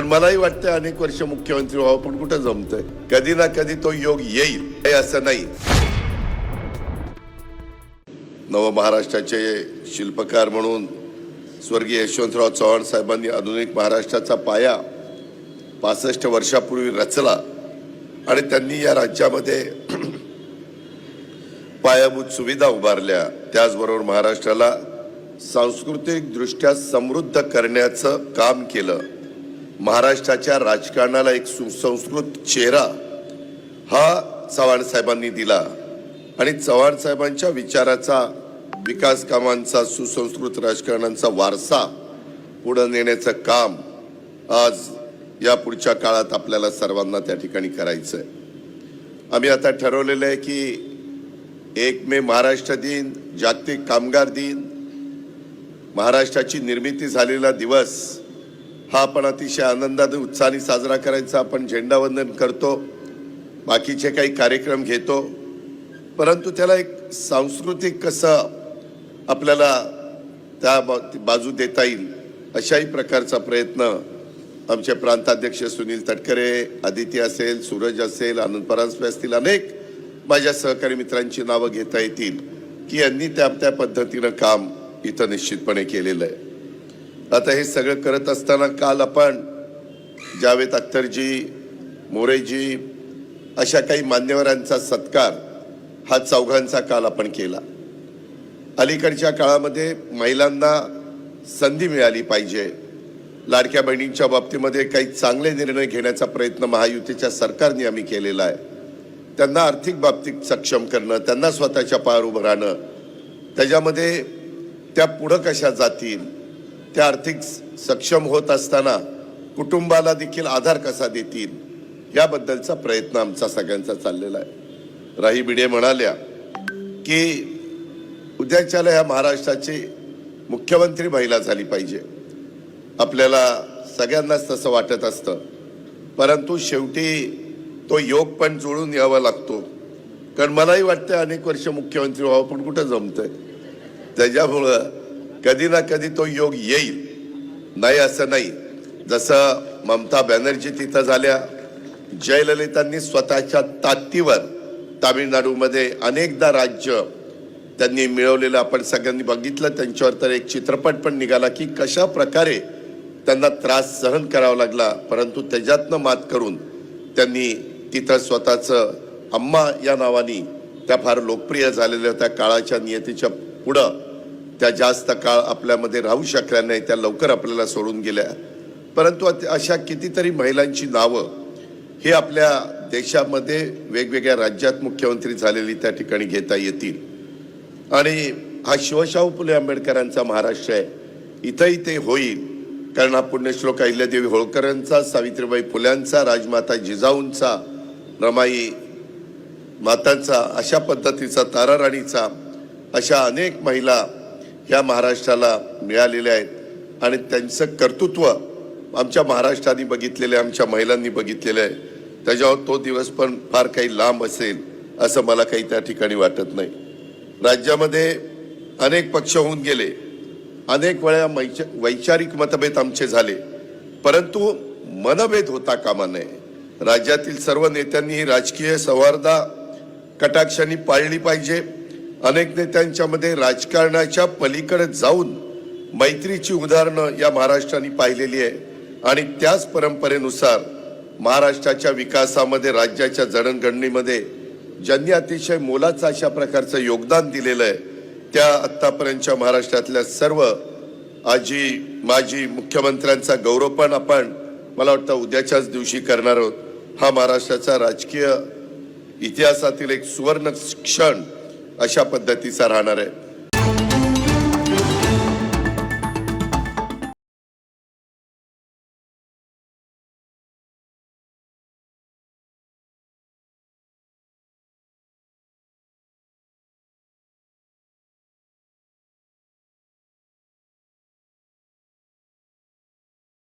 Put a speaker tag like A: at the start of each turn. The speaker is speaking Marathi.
A: कारण मलाही वाटतं अनेक वर्ष मुख्यमंत्री व्हावं, पण कुठं जमतंय. कधी ना कधी तो योग येईल, हे असं नाही. नव महाराष्ट्राचे शिल्पकार म्हणून स्वर्गीय यशवंतराव चव्हाण साहेबांनी आधुनिक महाराष्ट्राचा पाया 65 वर्षापूर्वी रचला आणि त्यांनी या राज्यामध्ये पायाभूत सुविधा उभारल्या. त्याचबरोबर महाराष्ट्राला सांस्कृतिक दृष्ट्या समृद्ध करण्याचं काम केलं. महाराष्ट्राच्या राजकारणाला एक सुसंस्कृत चेहरा हा चव्हाण साहेबांनी दिला आणि चव्हाण साहेबांच्या विचाराचा, विकास कामांचा, सुसंस्कृत राजकारणाचा वारसा पुढे नेण्याचं काम आज या पुढच्या काळात आपल्याला सर्वांना त्या ठिकाणी करायचं आहे. आम्ही आता ठरवलेलं आहे की 1 मे महाराष्ट्र दिन, जागतिक कामगार दिन, महाराष्ट्राची निर्मिती झालेला दिवस हा आपण अतिशय आनंदाने उत्साहाने साजरा करायचा. आपण झेंडावंदन करतो, बाकीचे काही कार्यक्रम घेतो, परंतु त्याला एक सांस्कृतिक कसं आपल्याला त्या बाजू देता येईल अशाही प्रकारचा प्रयत्न आमचे प्रांताध्यक्ष सुनील तटकरे, आदित्य असेल, सूरज असेल, आनंद परांजपे असतील, अनेक माझ्या सहकारी मित्रांची नावं घेता येतील की यांनी त्या पद्धतीनं काम इथं निश्चितपणे केलेलं आहे. आता हे सगळं करत असताना काल आपण जावेद अख्तरजी, मोरेजी अशा काही मान्यवरांचा सत्कार हा चौघांचा काल आपण केला. अलीकडच्या काळामध्ये महिलांना संधी मिळाली पाहिजे. लाडक्या बहिणींच्या बाबतीमध्ये काही चांगले निर्णय घेण्याचा प्रयत्न महायुतीच्या सरकारने आम्ही केलेला आहे. त्यांना आर्थिक बाबतीत सक्षम करणं, त्यांना स्वतःच्या पायावर उभं राहणं, त्याच्यामध्ये त्या पुढं कशा जातील, त्या आर्थिक सक्षम होत असताना कुटुंबाला देखील आधार कसा देतील, याबद्दलचा प्रयत्न आमचा सगळ्यांचा चाललेला आहे. राही भिडे म्हणाल्या की उद्याच्याला ह्या महाराष्ट्राची मुख्यमंत्री महिला झाली पाहिजे. आपल्याला सगळ्यांनाच तसं वाटत असतं, परंतु शेवटी तो योग पण जुळून यावा लागतो. कारण मलाही वाटतं अनेक वर्ष मुख्यमंत्री व्हावं, पण कुठं जमतंय. त्याच्यामुळं कधी ना कधी तो योग येईल, नाही असं नाही. जसं ममता बॅनर्जी तिथं झाल्या, जयललितांनी स्वतःच्या ताकदीवर तामिळनाडूमध्ये अनेकदा राज्य त्यांनी मिळवलेलं आपण सगळ्यांनी बघितलं. त्यांच्यावर तर एक चित्रपट पण निघाला की कशा प्रकारे त्यांना त्रास सहन करावा लागला, परंतु त्याच्यातनं मात करून त्यांनी तिथं स्वतःचं अम्मा या नावाने त्या फार लोकप्रिय झालेल्या त्या काळाच्या नियतीच्या पुढं त्या जास्त काळ आपल्यामध्ये राहू शकल्या नाही, त्या लवकर आपल्याला सोडून गेल्या. परंतु अशा कितीतरी महिलांची नावं हे आपल्या देशामध्ये वेगवेगळ्या राज्यात मुख्यमंत्री झालेली त्या ठिकाणी घेता येतील. आणि हा शिवशाहू फुले आंबेडकरांचा महाराष्ट्र आहे, इथंही ते होईल. कारण हा पुण्यश्लोक अहिल्यादेवी होळकरांचा, सावित्रीबाई फुल्यांचा, राजमाता जिजाऊंचा, रमाई मातांचा, अशा पद्धतीचा, ताराराणीचा, अशा अनेक महिला ह्या महाराष्ट्राला मिळालेल्या आहेत आणि त्यांचं कर्तृत्व आमच्या महाराष्ट्राने बघितलेलं आहे, आमच्या महिलांनी बघितलेलं आहे. त्याच्यावर तो दिवस पण फार काही लांब असेल असं मला काही त्या ठिकाणी वाटत नाही. राज्यामध्ये अनेक पक्ष होऊन गेले, अनेक वेळा वैचारिक मतभेद आमचे झाले, परंतु मनभेद होता कामा नये. राज्यातील सर्व नेत्यांनी ही राजकीय सौहार्दा कटाक्षाने पाळली पाहिजे. अनेक नेत्यांच्यामध्ये राजकारणाच्या पलीकडे जाऊन मैत्रीची उदाहरणं या महाराष्ट्राने पाहिलेली आहे आणि त्याच परंपरेनुसार महाराष्ट्राच्या विकासामध्ये, राज्याच्या जडणघडणीमध्ये ज्यांनी अतिशय मोलाचं अशा प्रकारचं योगदान दिलेलं आहे, त्या आत्तापर्यंतच्या महाराष्ट्रातल्या सर्व आजी माजी मुख्यमंत्र्यांचा गौरव पण आपण मला वाटतं उद्याच्याच दिवशी करणार आहोत. हा महाराष्ट्राचा राजकीय इतिहासातील एक सुवर्ण क्षण अशा पद्धतीचा राहणार आहे.